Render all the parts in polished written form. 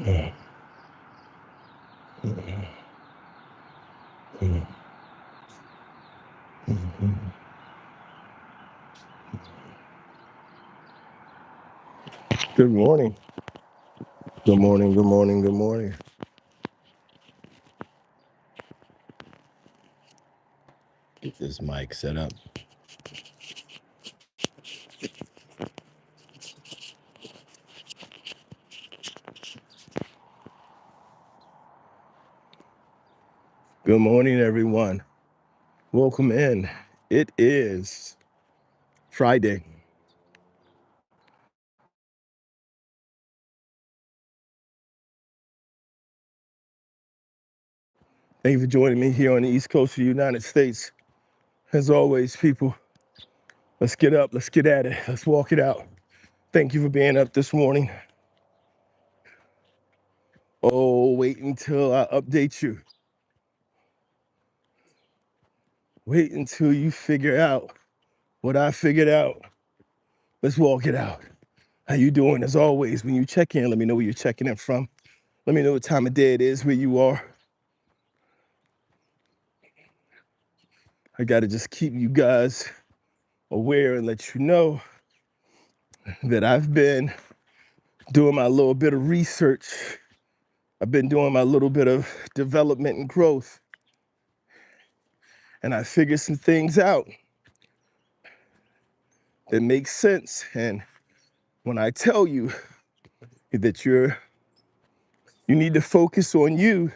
Good morning. Good morning. Good morning. Good morning. Get this mic set up. Good morning, everyone. Welcome in. It is Friday. Thank you for joining me here on the East Coast of the United States. As always, people, let's get up. Let's get at it. Let's walk it out. Thank you for being up this morning. Oh, wait until I update you. Wait until you figure out what I figured out. Let's walk it out. How you doing? As always, when you check in, let me know where you're checking in from. Let me know what time of day it is where you are. I got to just keep you guys aware and let you know that I've been doing my little bit of research. I've been doing my little bit of development and growth. And I figured some things out that make sense. And when I tell you that you need to focus on you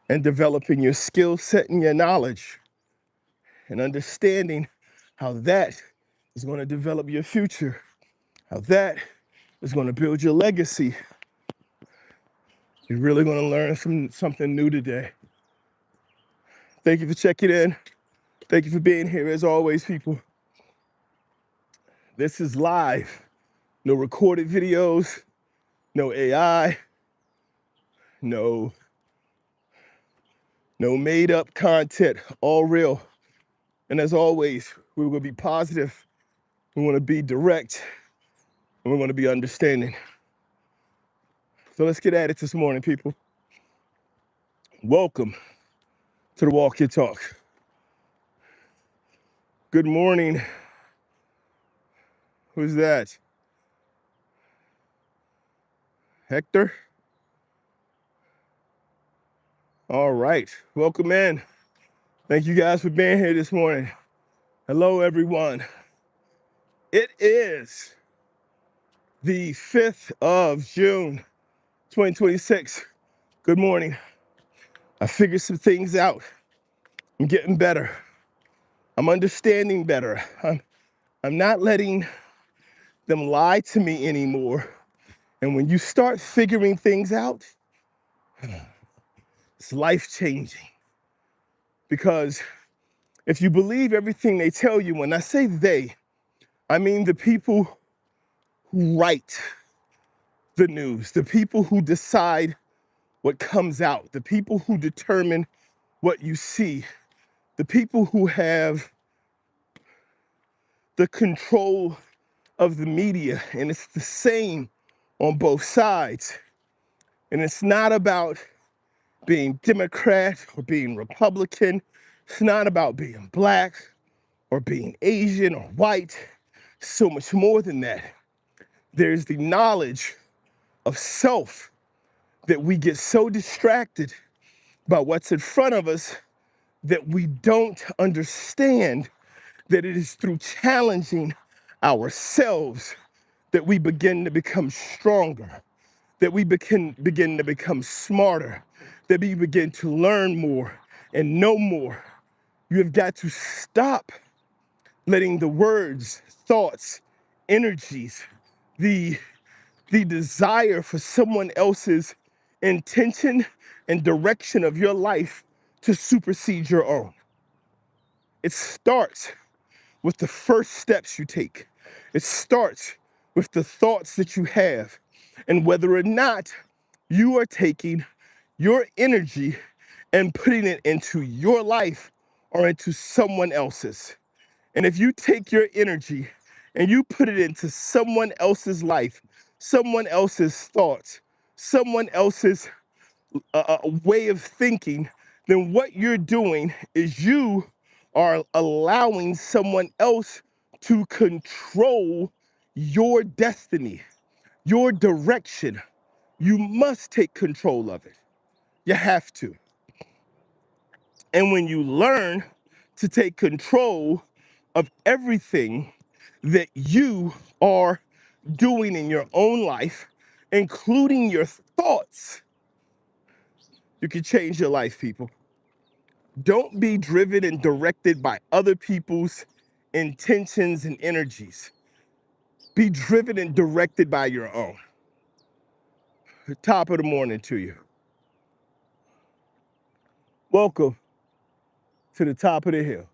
and developing your skill set and your knowledge and understanding how that is going to develop your future, how that is going to build your legacy, you're really going to learn something new today. Thank you for checking in. Thank you for being here. As always, people, this is live. No recorded videos, no AI, no made up content, all real. And as always, we will be positive. We want to be direct and we want to be understanding. So let's get at it this morning, people. Welcome to the Walk Your Talk. Good morning. Who's that? Hector? All right, welcome in. Thank you guys for being here this morning. Hello, everyone. It is the 5th of June, 2026. Good morning. I figured some things out. I'm getting better. I'm understanding better. I'm not letting them lie to me anymore. And when you start figuring things out, it's life-changing. Because if you believe everything they tell you, when I say they, I mean the people who write the news, the people who decide what comes out, the people who determine what you see, the people who have the control of the media, and it's the same on both sides. And it's not about being Democrat or being Republican. It's not about being black or being Asian or white. So much more than that. There's the knowledge of self that we get so distracted by what's in front of us that we don't understand that it is through challenging ourselves that we begin to become stronger, that we begin to become smarter, that we begin to learn more and know more. You have got to stop letting the words, thoughts, energies, the desire for someone else's intention and direction of your life to supersede your own. It starts with the first steps you take. It starts with the thoughts that you have and whether or not you are taking your energy and putting it into your life or into someone else's. And if you take your energy and you put it into someone else's life, someone else's thoughts, someone else's way of thinking, then what you're doing is you are allowing someone else to control your destiny, your direction. You must take control of it. You have to. And when you learn to take control of everything that you are doing in your own life, including your thoughts, you can change your life, people. Don't be driven and directed by other people's intentions and energies. Be driven and directed by your own. Top of the morning to you. Welcome to the top of the hill.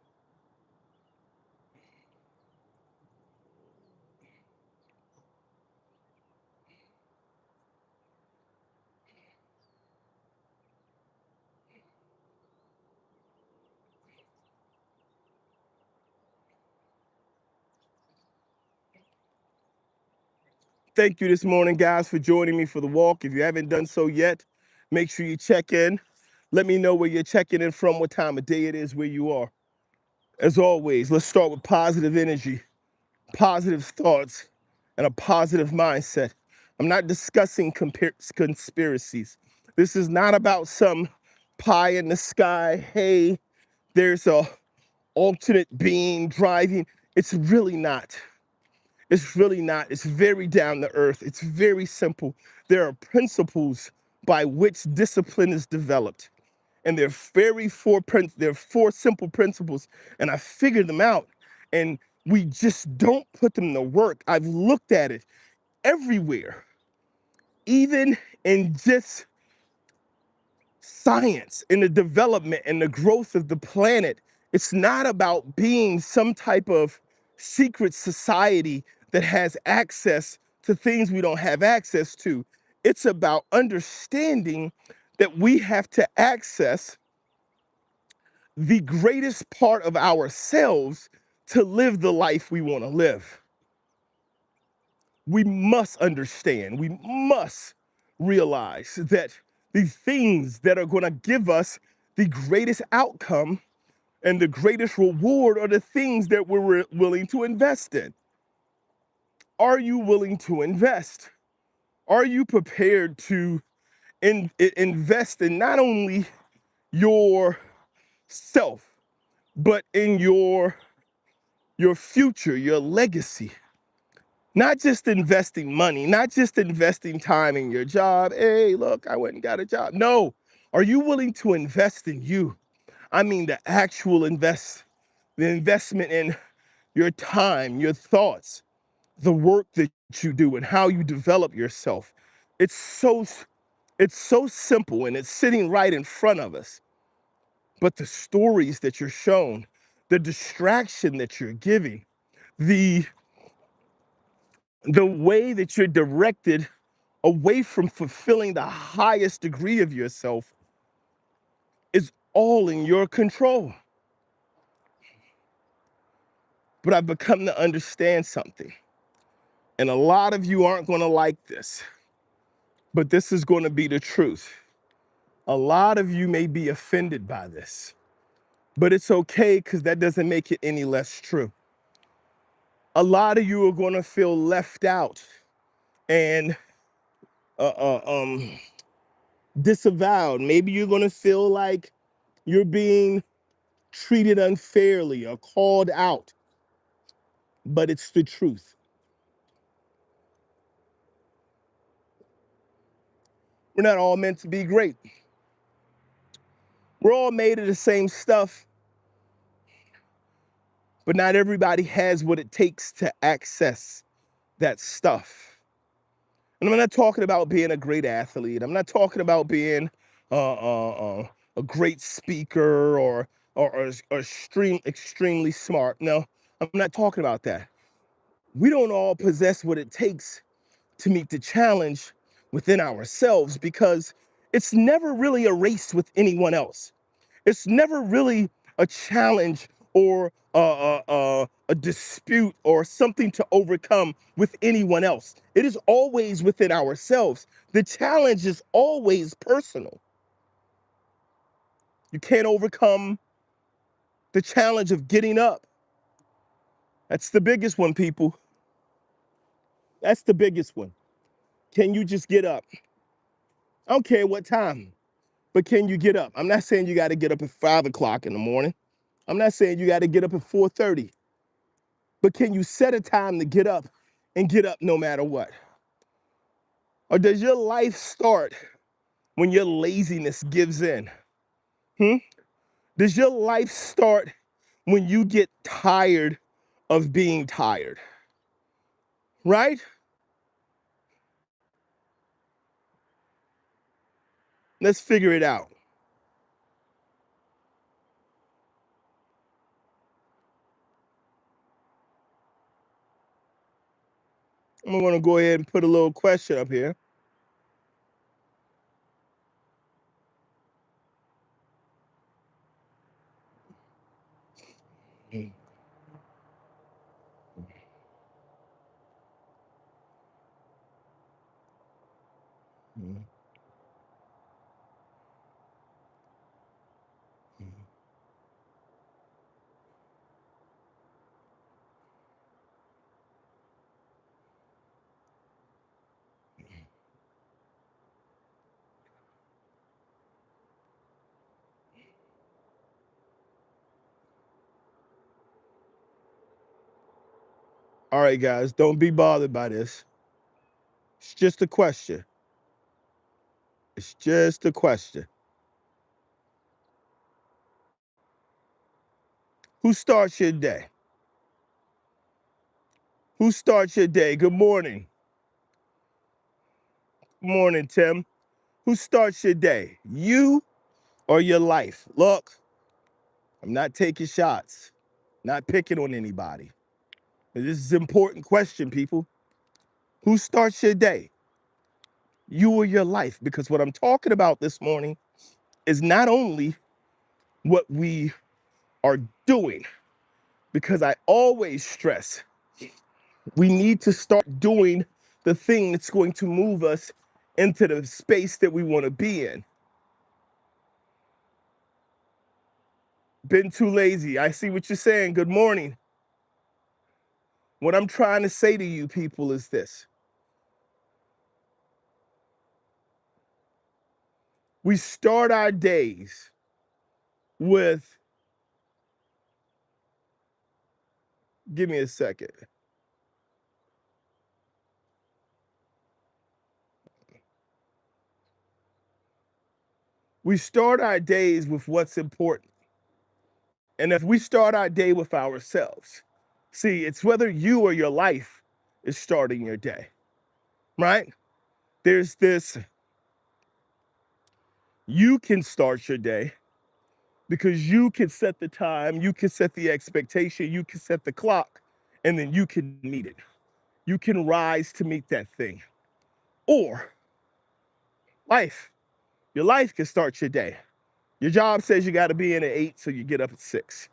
Thank you this morning, guys, for joining me for the walk. If you haven't done so yet, make sure you check in. Let me know where you're checking in from, what time of day it is, where you are. As always, let's start with positive energy, positive thoughts, and a positive mindset. I'm not discussing conspiracies. This is not about some pie in the sky. Hey, there's a alternate being driving. It's really not. It's really not. It's very down to earth. It's very simple. There are principles by which discipline is developed. And there are four simple principles. And I figured them out. And we just don't put them to work. I've looked at it everywhere, even in just science, in the development and the growth of the planet. It's not about being some type of secret society that has access to things we don't have access to. It's about understanding that we have to access the greatest part of ourselves to live the life we want to live. We must understand, we must realize that the things that are going to give us the greatest outcome and the greatest reward are the things that we're willing to invest in. Are you willing to invest? Are you prepared to invest in not only your self, but in your future, your legacy? Not just investing money, not just investing time in your job. Hey, look, I went and got a job. No, are you willing to invest in you? I mean, the investment in your time, your thoughts, the work that you do and how you develop yourself. It's so, it's so simple and it's sitting right in front of us. But the stories that you're shown, the distraction that you're giving, the the way that you're directed away from fulfilling the highest degree of yourself is all in your control. But I've become to understand something. And a lot of you aren't going to like this, but this is going to be the truth. A lot of you may be offended by this, but it's okay because that doesn't make it any less true. A lot of you are going to feel left out and uh, uh, um, disavowed. Maybe you're going to feel like you're being treated unfairly or called out, but it's the truth. We're not all meant to be great. We're all made of the same stuff, but not everybody has what it takes to access that stuff. And I'm not talking about being a great athlete. I'm not talking about being a great speaker or extremely smart. No, I'm not talking about that. We don't all possess what it takes to meet the challenge within ourselves because it's never really a race with anyone else. It's never really a challenge or a dispute or something to overcome with anyone else. It is always within ourselves. The challenge is always personal. You can't overcome the challenge of getting up. That's the biggest one, people. That's the biggest one. Can you just get up? I don't care what time, but can you get up? I'm not saying you got to get up at 5 o'clock in the morning. I'm not saying you got to get up at 4:30, but can you set a time to get up and get up no matter what? Or does your life start when your laziness gives in? Hmm? Does your life start when you get tired of being tired? Right? Let's figure it out. I'm going to go ahead and put a little question up here. All right, guys, don't be bothered by this. It's just a question. It's just a question. Who starts your day? Who starts your day? Good morning. Good morning, Tim. Who starts your day? You or your life? Look, I'm not taking shots, not picking on anybody. This is an important question, people. Who starts your day? You or your life? Because what I'm talking about this morning is not only what we are doing, because I always stress we need to start doing the thing that's going to move us into the space that we want to be in. Been too lazy. I see what you're saying. Good morning. What I'm trying to say to you people is this. We start our days with, give me a second. We start our days with what's important. And if we start our day with ourselves, see, it's whether you or your life is starting your day, right? There's this, you can start your day because you can set the time, you can set the expectation, you can set the clock, and then you can meet it. You can rise to meet that thing. Or life, your life can start your day. Your job says you got to be in at 8, so you get up at 6.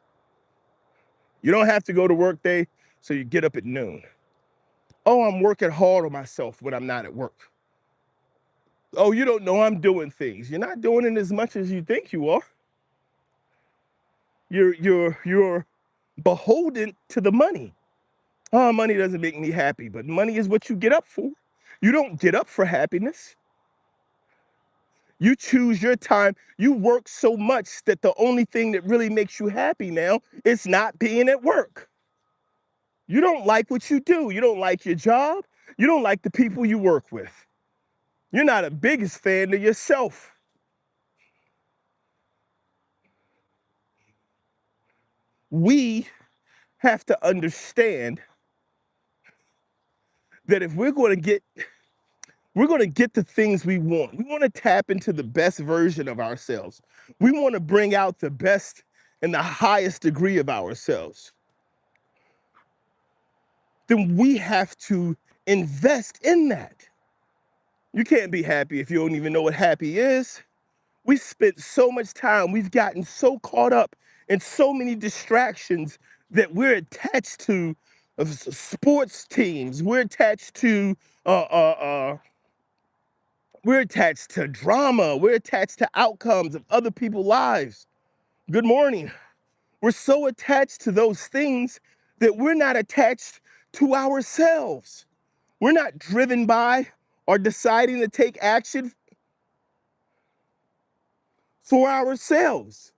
You don't have to go to work day, so you get up at noon. Oh, I'm working hard on myself when I'm not at work. Oh, you don't know I'm doing things. You're not doing it as much as you think you are. You're beholden to the money. Oh, money doesn't make me happy, but money is what you get up for. You don't get up for happiness. You choose your time. You work so much that the only thing that really makes you happy now is not being at work. You don't like what you do. You don't like your job. You don't like the people you work with. You're not a biggest fan of yourself. We have to understand that if we're going to get the things we want. We want to tap into the best version of ourselves. We want to bring out the best and the highest degree of ourselves. Then we have to invest in that. You can't be happy if you don't even know what happy is. We spent so much time, we've gotten so caught up and so many distractions that we're attached to of sports teams. Uh, uh, uh, we're attached to drama. We're attached to outcomes of other people's lives. Good morning. We're so attached to those things that we're not attached to ourselves. We're not driven by or deciding to take action for ourselves.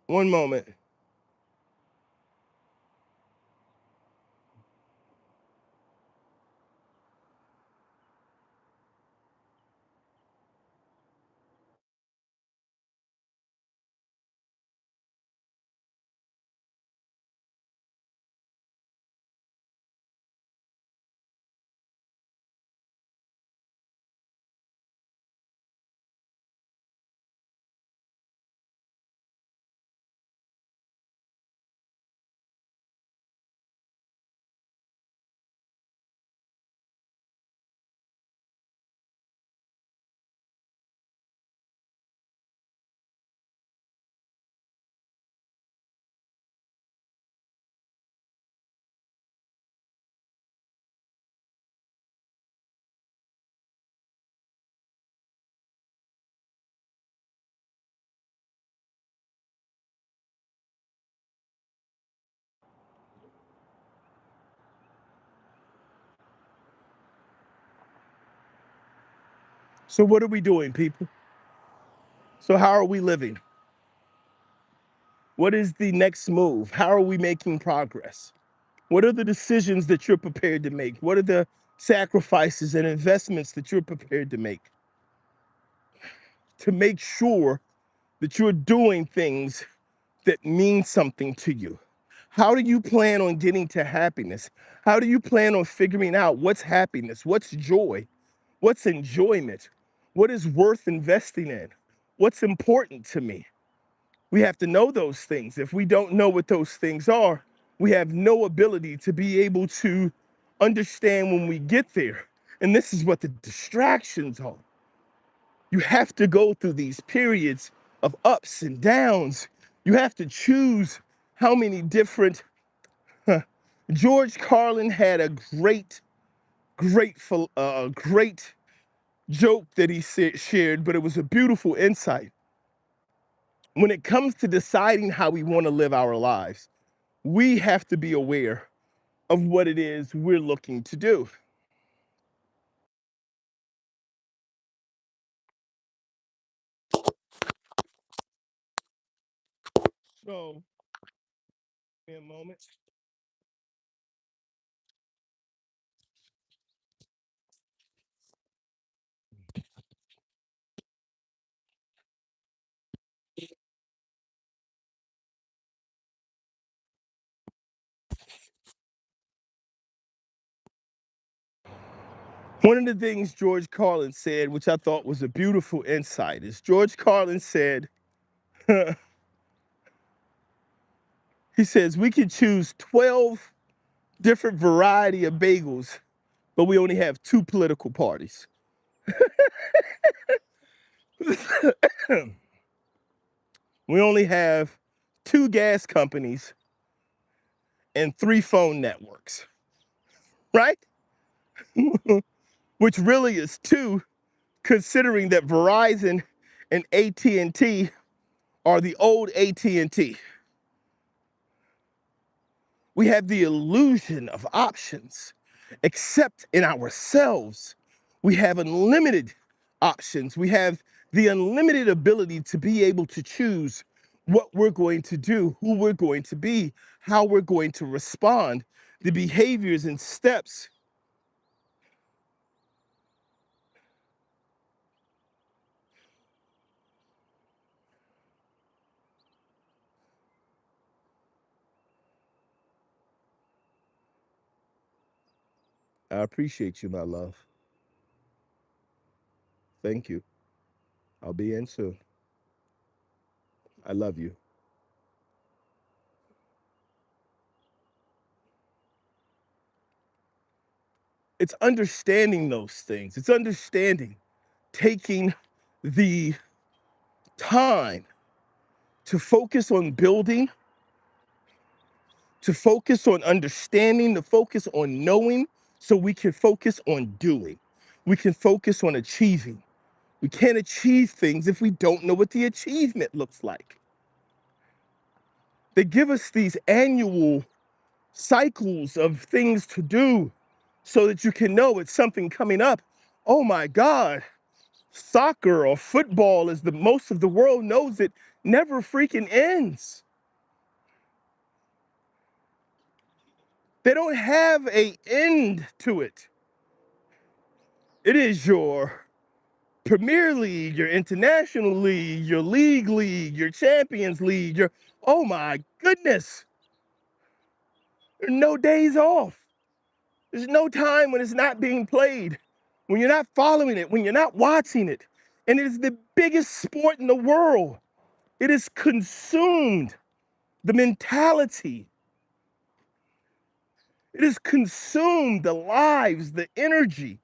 One moment. So, what are we doing, people? So, how are we living? What is the next move? How are we making progress? What are the decisions that you're prepared to make? What are the sacrifices and investments that you're prepared to make sure that you're doing things that mean something to you? How do you plan on getting to happiness? How do you plan on figuring out what's happiness? What's joy? What's enjoyment? What is worth investing in? What's important to me? We have to know those things. If we don't know what those things are, we have no ability to be able to understand when we get there. And this is what the distractions are. You have to go through these periods of ups and downs. You have to choose how many different. George Carlin had a great joke that he shared, but it was a beautiful insight. When it comes to deciding how we want to live our lives, we have to be aware of what it is we're looking to do. So, in a moment. One of the things George Carlin said, which I thought was a beautiful insight, is George Carlin said, he says, we can choose 12 different variety of bagels, but we only have two political parties. We only have two gas companies and three phone networks, right? Which really is two, considering that Verizon and AT&T are the old AT&T. We have the illusion of options, except in ourselves. We have unlimited options. We have the unlimited ability to be able to choose what we're going to do, who we're going to be, how we're going to respond, the behaviors and steps. I appreciate you, my love. Thank you. I'll be in soon. I love you. It's understanding those things. It's understanding, taking the time to focus on building, to focus on understanding, to focus on knowing, so we can focus on doing. We can focus on achieving. We can't achieve things if we don't know what the achievement looks like. They give us these annual cycles of things to do so that you can know it's something coming up. Oh my God, soccer or football, as the most of the world knows it, never freaking ends. They don't have an end to it. It is your Premier League, your International League, your League, your Champions League, your, oh my goodness. There are no days off. There's no time when it's not being played, when you're not following it, when you're not watching it. And it is the biggest sport in the world. It has consumed the mentality. It has consumed the lives, the energy.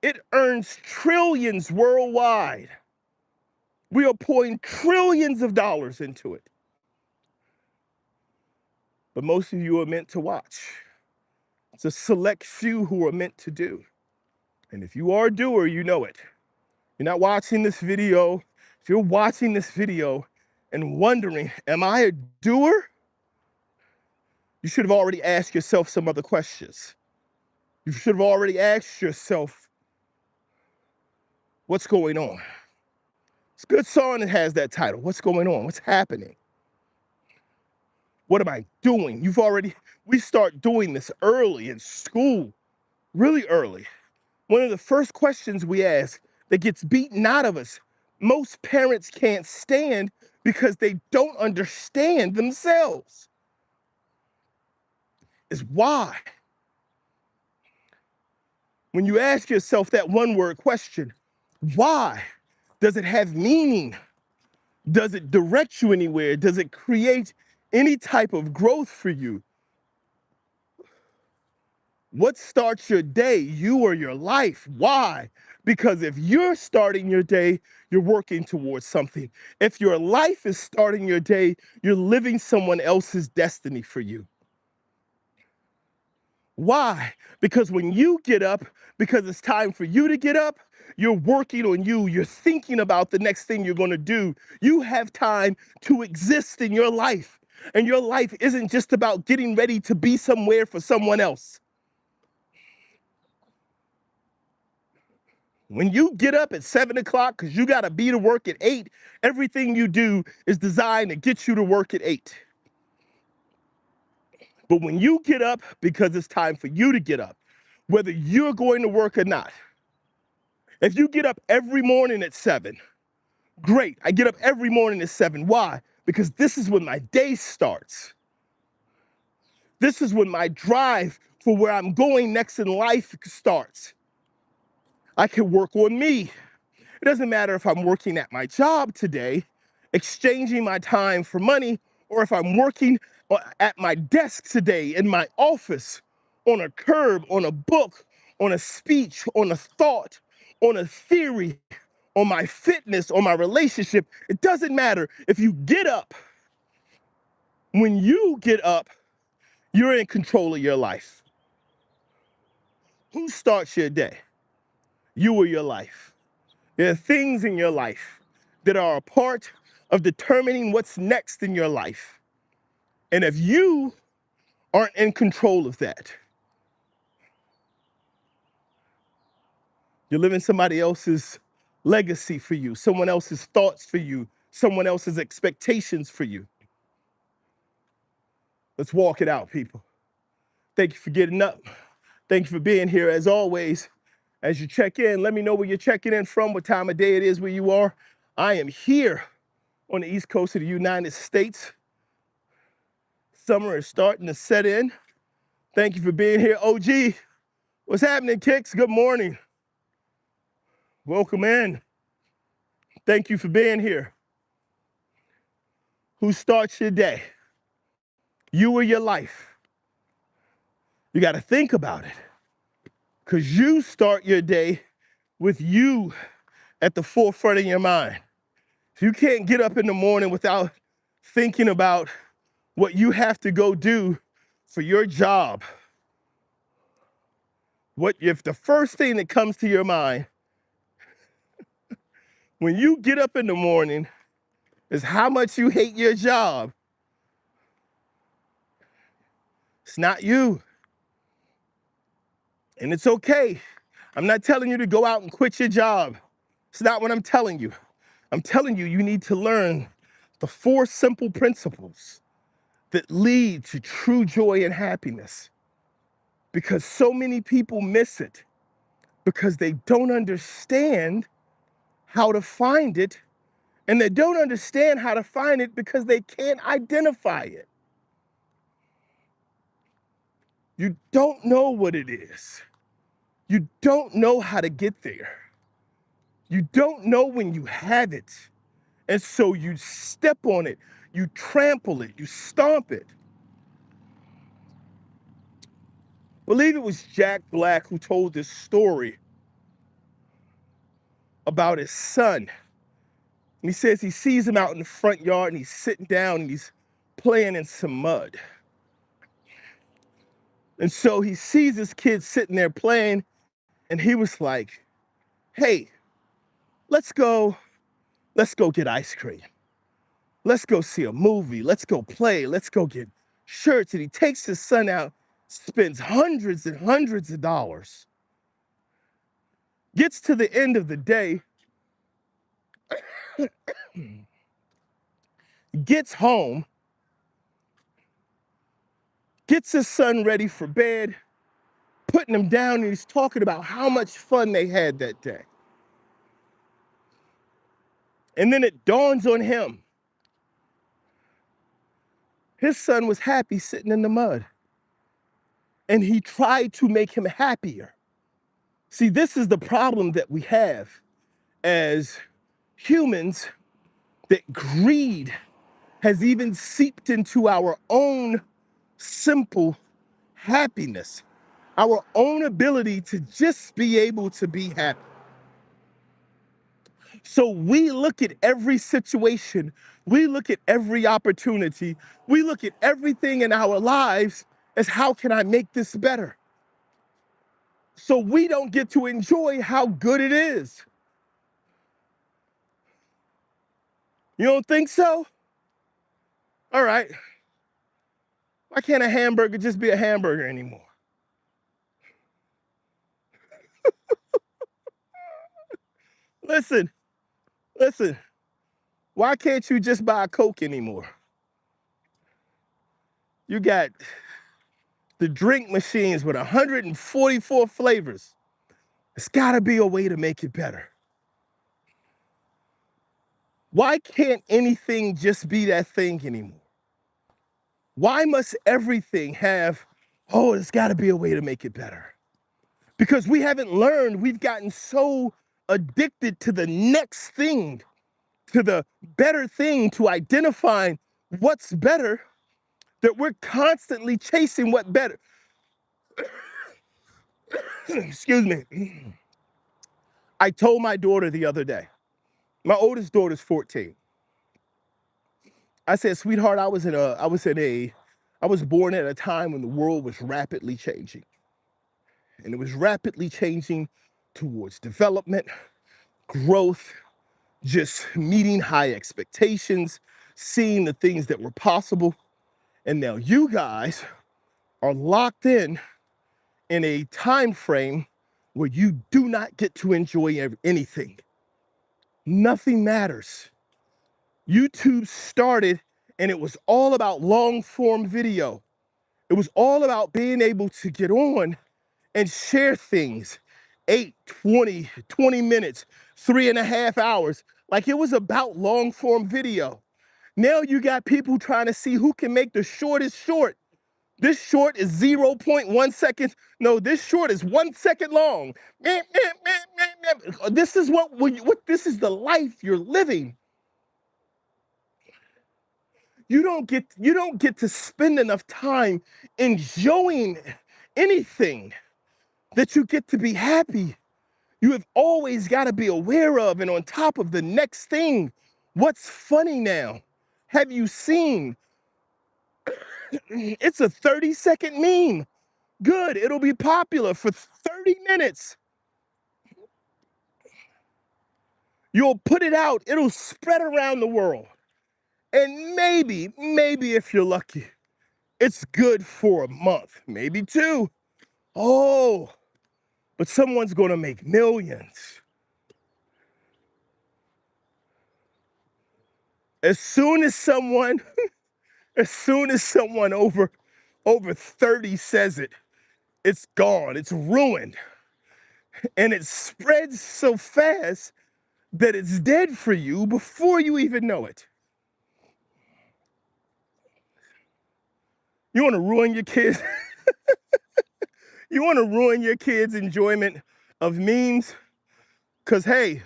It earns trillions worldwide. We are pouring trillions of dollars into it. But most of you are meant to watch. It's a select few who are meant to do. And if you are a doer, you know it. You're not watching this video. If you're watching this video and wondering, am I a doer? You should have already asked yourself some other questions. You should have already asked yourself, what's going on? It's a good song that has that title. What's going on? What's happening? What am I doing? We start doing this early in school, really early. One of the first questions we ask that gets beaten out of us, most parents can't stand because they don't understand themselves, is why. When you ask yourself that one word question, why? Does it have meaning? Does it direct you anywhere? Does it create any type of growth for you? What starts your day, you or your life? Why? Because if you're starting your day, you're working towards something. If your life is starting your day, you're living someone else's destiny for you. Why? Because when you get up, because it's time for you to get up, you're working on you. You're thinking about the next thing you're going to do. You have time to exist in your life. And your life isn't just about getting ready to be somewhere for someone else. When you get up at 7 o'clock because you got to be to work at 8, everything you do is designed to get you to work at 8. But when you get up because it's time for you to get up, whether you're going to work or not, if you get up every morning at 7, great. I get up every morning at 7. Why? Because this is when my day starts. This is when my drive for where I'm going next in life starts. I can work on me. It doesn't matter if I'm working at my job today, exchanging my time for money, or if I'm working at my desk today in my office, on a curb, on a book, on a speech, on a thought, on a theory, on my fitness, on my relationship. It doesn't matter. If you get up, when you get up, you're in control of your life. Who starts your day? You or your life? There are things in your life that are a part of determining what's next in your life. And if you aren't in control of that, you're living somebody else's legacy for you, someone else's thoughts for you, someone else's expectations for you. Let's walk it out, people. Thank you for getting up. Thank you for being here. As always, as you check in, let me know where you're checking in from, what time of day it is where you are. I am here on the East Coast of the United States. Summer is starting to set in. Thank you for being here. OG, what's happening, Kicks? Good morning. Welcome in. Thank you for being here. who starts your day? You or your life? You got to think about it, because you start your day with you at the forefront of your mind. If you can't get up in the morning without thinking about what you have to go do for your job, what if the first thing that comes to your mind when you get up in the morning is how much you hate your job, it's not you. And it's okay. I'm not telling you to go out and quit your job. It's not what I'm telling you. I'm telling you, you need to learn the 4 simple principles that lead to true joy and happiness. Because so many people miss it because they don't understand how to find it, and they don't understand how to find it because they can't identify it. You don't know what it is. You don't know how to get there. You don't know when you have it. And so you step on it, you trample it, you stomp it. I believe it was Jack Black who told this story about his son. And he says he sees him out in the front yard and he's sitting down and he's playing in some mud. And so he sees his kid sitting there playing, and he was like, hey, let's go get ice cream. Let's go see a movie. Let's go play. Let's go get shirts. And he takes his son out, spends hundreds and hundreds of dollars, gets to the end of the day, gets home, gets his son ready for bed, putting him down, and he's talking about how much fun they had that day. And then it dawns on him. His son was happy sitting in the mud. And he tried to make him happier. See, this is the problem that we have as humans, that greed has even seeped into our own simple happiness, our own ability to just be able to be happy. So we look at every situation, we look at every opportunity, we look at everything in our lives as how can I make this better? So we don't get to enjoy how good it is. You don't think so? All right. Why can't a hamburger just be a hamburger anymore? Listen, listen. Why can't you just buy a Coke anymore? You got the drink machines with 144 flavors. There's gotta be a way to make it better. Why can't anything just be that thing anymore? Why must everything have, oh, there's gotta be a way to make it better? Because we haven't learned, we've gotten so addicted to the next thing, to the better thing, to identifying what's better, that we're constantly chasing what better. Excuse me. I told my daughter the other day, my oldest daughter's 14. I said, sweetheart, I was born at a time when the world was rapidly changing. And it was rapidly changing towards development, growth, just meeting high expectations, seeing the things that were possible. And now you guys are locked in a time frame where you do not get to enjoy anything. Nothing matters. YouTube started and it was all about long form video. It was all about being able to get on and share things 8, 20 minutes, 3.5 hours. Like, it was about long form video. Now you got people trying to see who can make the shortest short. This short is 0.1 seconds. No, this short is 1 second long. This is what this is the life you're living. You don't get to spend enough time enjoying anything that you get to be happy. You have always got to be aware of and on top of the next thing. What's funny now? Have you seen? It's a 30-second meme. Good, it'll be popular for 30 minutes. You'll put it out, it'll spread around the world. And maybe if you're lucky, it's good for a month, maybe two. Oh, but someone's gonna make millions. As soon as someone over 30 says it, it's gone, it's ruined. And it spreads so fast that it's dead for you before you even know it. You wanna ruin your kids? You wanna ruin your kids' enjoyment of memes? Because, hey,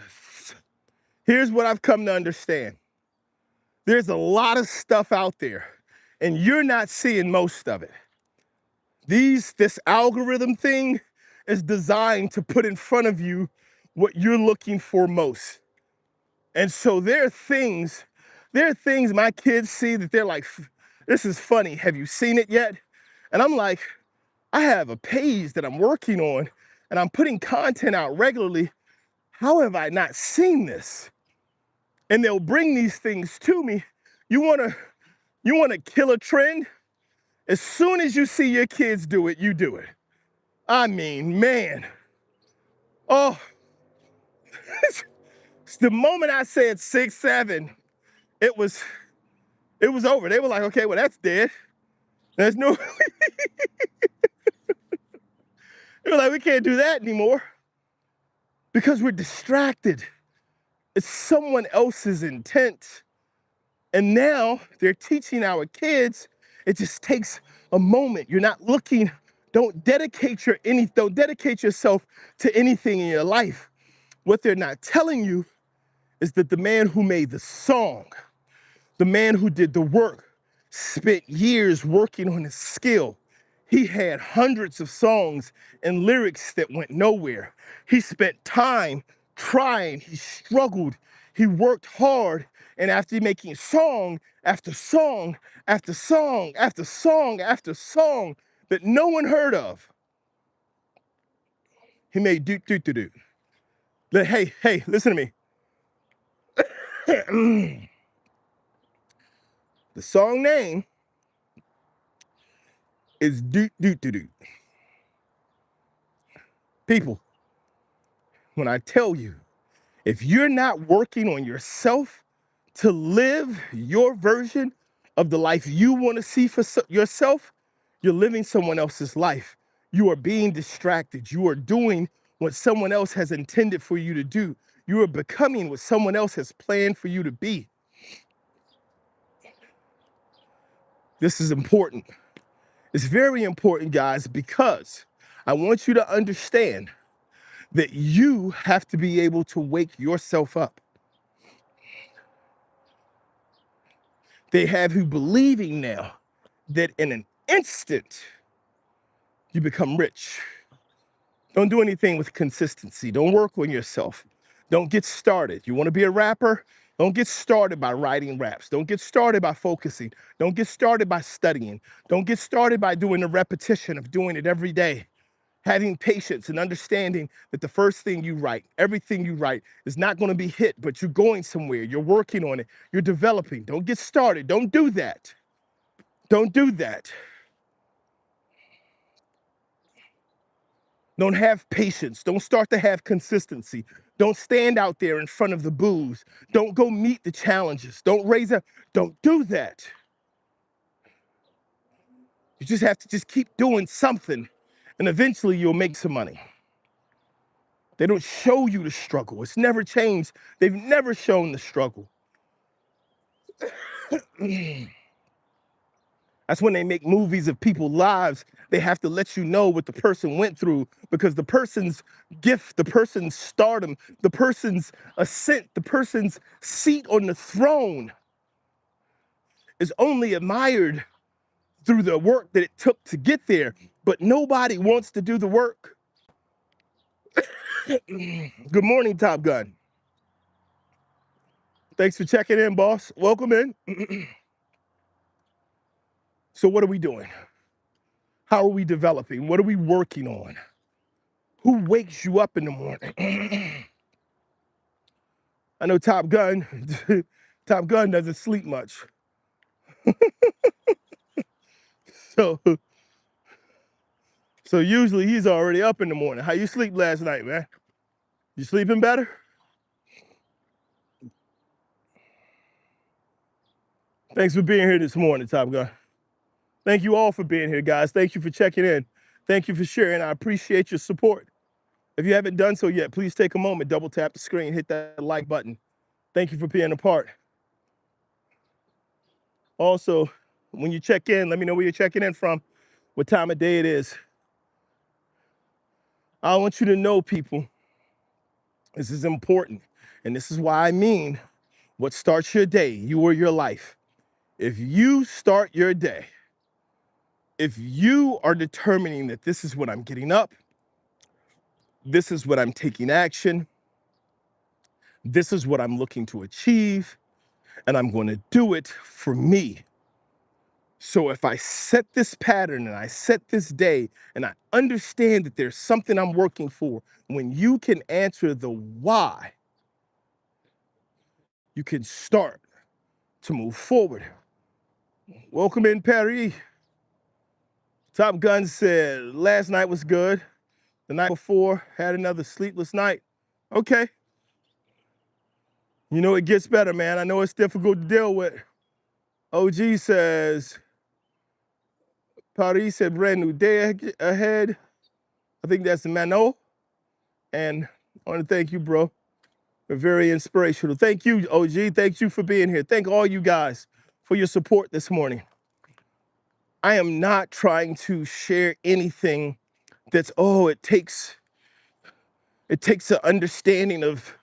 here's what I've come to understand. There's a lot of stuff out there, and you're not seeing most of it. This algorithm thing is designed to put in front of you what you're looking for most. And so there are things my kids see that they're like, this is funny, have you seen it yet? And I'm like, I have a page that I'm working on and I'm putting content out regularly. How have I not seen this? And they'll bring these things to me. You wanna kill a trend? As soon as you see your kids do it, you do it. I mean, man. Oh, the moment I said 6, 7, it was over. They were like, okay, well, that's dead. There's no, they were like, we can't do that anymore because we're distracted. It's someone else's intent. And now they're teaching our kids, it just takes a moment. You're not looking, don't dedicate yourself to anything in your life. What they're not telling you is that the man who made the song, the man who did the work, spent years working on his skill. He had hundreds of songs and lyrics that went nowhere. He spent time trying, he struggled, he worked hard, and after making song after song after song after song after song that no one heard of, he made do do do do. Hey, listen to me. The song name is do do do do. People, when I tell you, if you're not working on yourself to live your version of the life you want to see for yourself, you're living someone else's life. You are being distracted. You are doing what someone else has intended for you to do. You are becoming what someone else has planned for you to be. This is important. It's very important, guys, because I want you to understand that you have to be able to wake yourself up. They have you believing now that in an instant, you become rich. Don't do anything with consistency. Don't work on yourself. Don't get started. You want to be a rapper? Don't get started by writing raps. Don't get started by focusing. Don't get started by studying. Don't get started by doing the repetition of doing it every day. Having patience and understanding that the first thing you write, everything you write is not going to be hit, but you're going somewhere. You're working on it. You're developing. Don't get started. Don't do that. Don't do that. Don't have patience. Don't start to have consistency. Don't stand out there in front of the booths. Don't go meet the challenges. Don't do that. You just have to just keep doing something and eventually you'll make some money. They don't show you the struggle. It's never changed. They've never shown the struggle. That's when they make movies of people's lives. They have to let you know what the person went through because the person's gift, the person's stardom, the person's ascent, the person's seat on the throne is only admired through the work that it took to get there, but nobody wants to do the work. Good morning, Top Gun. Thanks for checking in, boss. Welcome in. So what are we doing? How are we developing? What are we working on? Who wakes you up in the morning? I know Top Gun, Top Gun doesn't sleep much. So, so usually he's already up in the morning. How you sleep last night, man? You sleeping better? Thanks for being here this morning, Top Gun. Thank you all for being here, guys. Thank you for checking in. Thank you for sharing. I appreciate your support. If you haven't done so yet, please take a moment, double tap the screen, hit that like button. Thank you for being a part. Also, when you check in, let me know where you're checking in from, what time of day it is. I want you to know, people, this is important. And this is why I mean, what starts your day, you or your life. If you start your day, if you are determining that this is what I'm getting up, this is what I'm taking action, this is what I'm looking to achieve, and I'm going to do it for me. So if I set this pattern and I set this day and I understand that there's something I'm working for, when you can answer the why, you can start to move forward. Welcome in, Perry. Top Gun said, last night was good. The night before, had another sleepless night. Okay. You know, it gets better, man. I know it's difficult to deal with. OG says, Paris said, brand new day ahead. I think that's Mano. And I want to thank you, bro. You're very inspirational. Thank you, OG. Thank you for being here. Thank all you guys for your support this morning. I am not trying to share anything that's, it takes an understanding of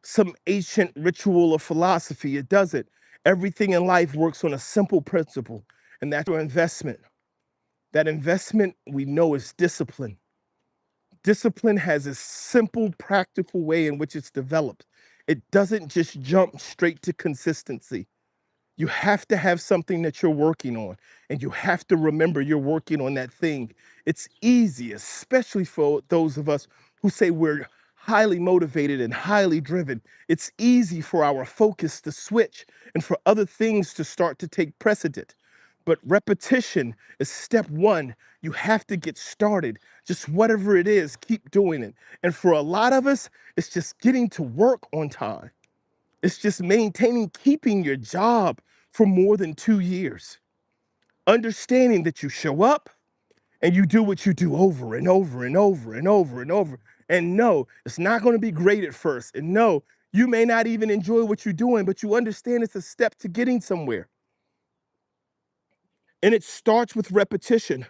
some ancient ritual or philosophy. It doesn't. Everything in life works on a simple principle, and that's your investment. That investment we know is discipline. Discipline has a simple, practical way in which it's developed. It doesn't just jump straight to consistency. You have to have something that you're working on, and you have to remember you're working on that thing. It's easy, especially for those of us who say we're highly motivated and highly driven. It's easy for our focus to switch and for other things to start to take precedent. But repetition is step one. You have to get started. Just whatever it is, keep doing it. And for a lot of us, it's just getting to work on time. It's just maintaining, keeping your job for more than 2 years. Understanding that you show up and you do what you do over and over and over and over and over. And no, it's not going to be great at first. And no, you may not even enjoy what you're doing, but you understand it's a step to getting somewhere. And it starts with repetition.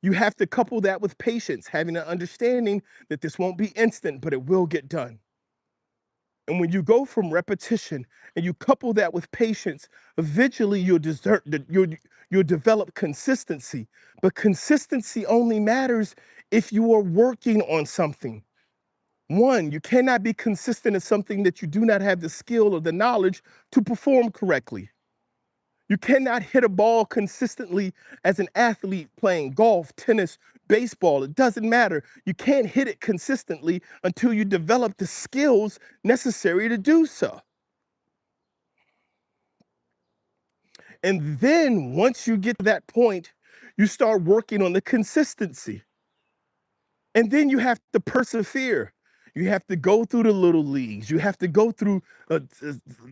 You have to couple that with patience, having an understanding that this won't be instant, but it will get done. And when you go from repetition and you couple that with patience, eventually you'll develop consistency. But consistency only matters if you are working on something. One, you cannot be consistent in something that you do not have the skill or the knowledge to perform correctly. You cannot hit a ball consistently as an athlete playing golf, tennis, baseball. It doesn't matter. You can't hit it consistently until you develop the skills necessary to do so. And then once you get to that point, you start working on the consistency. And then you have to persevere. You have to go through the little leagues. You have to go through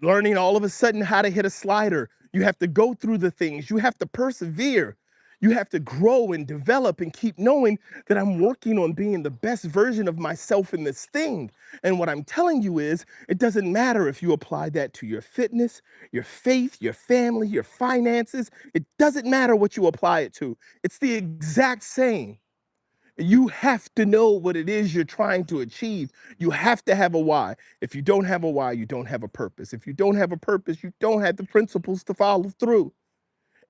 learning all of a sudden how to hit a slider. You have to go through the things. You have to persevere. You have to grow and develop and keep knowing that I'm working on being the best version of myself in this thing. And what I'm telling you is, it doesn't matter if you apply that to your fitness, your faith, your family, your finances. It doesn't matter what you apply it to. It's the exact same. You have to know what it is you're trying to achieve. You have to have a why. If you don't have a why, you don't have a purpose. If you don't have a purpose, you don't have the principles to follow through.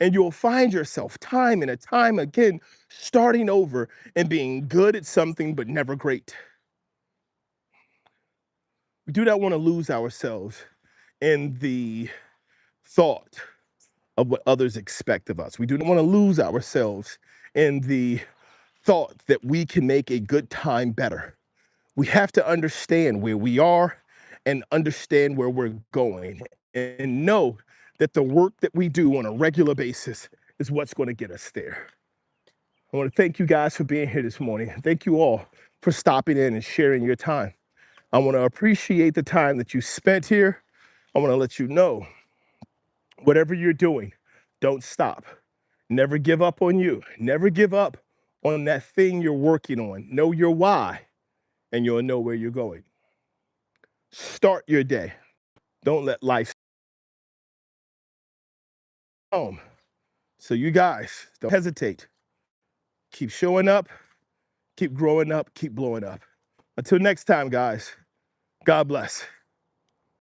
And you'll find yourself time and time again starting over and being good at something but never great. We do not want to lose ourselves in the thought of what others expect of us. We do not want to lose ourselves in the thought that we can make a good time better. We have to understand where we are and understand where we're going and know that the work that we do on a regular basis is what's going to get us there. I want to thank you guys for being here this morning. Thank you all for stopping in and sharing your time. I want to appreciate the time that you spent here. I want to let you know, whatever you're doing, don't stop. Never give up on you. Never give up on that thing you're working on. Know your why, and you'll know where you're going. Start your day. Don't let life home. So you guys, don't hesitate. Keep showing up, keep growing up, keep blowing up. Until next time, guys, God bless.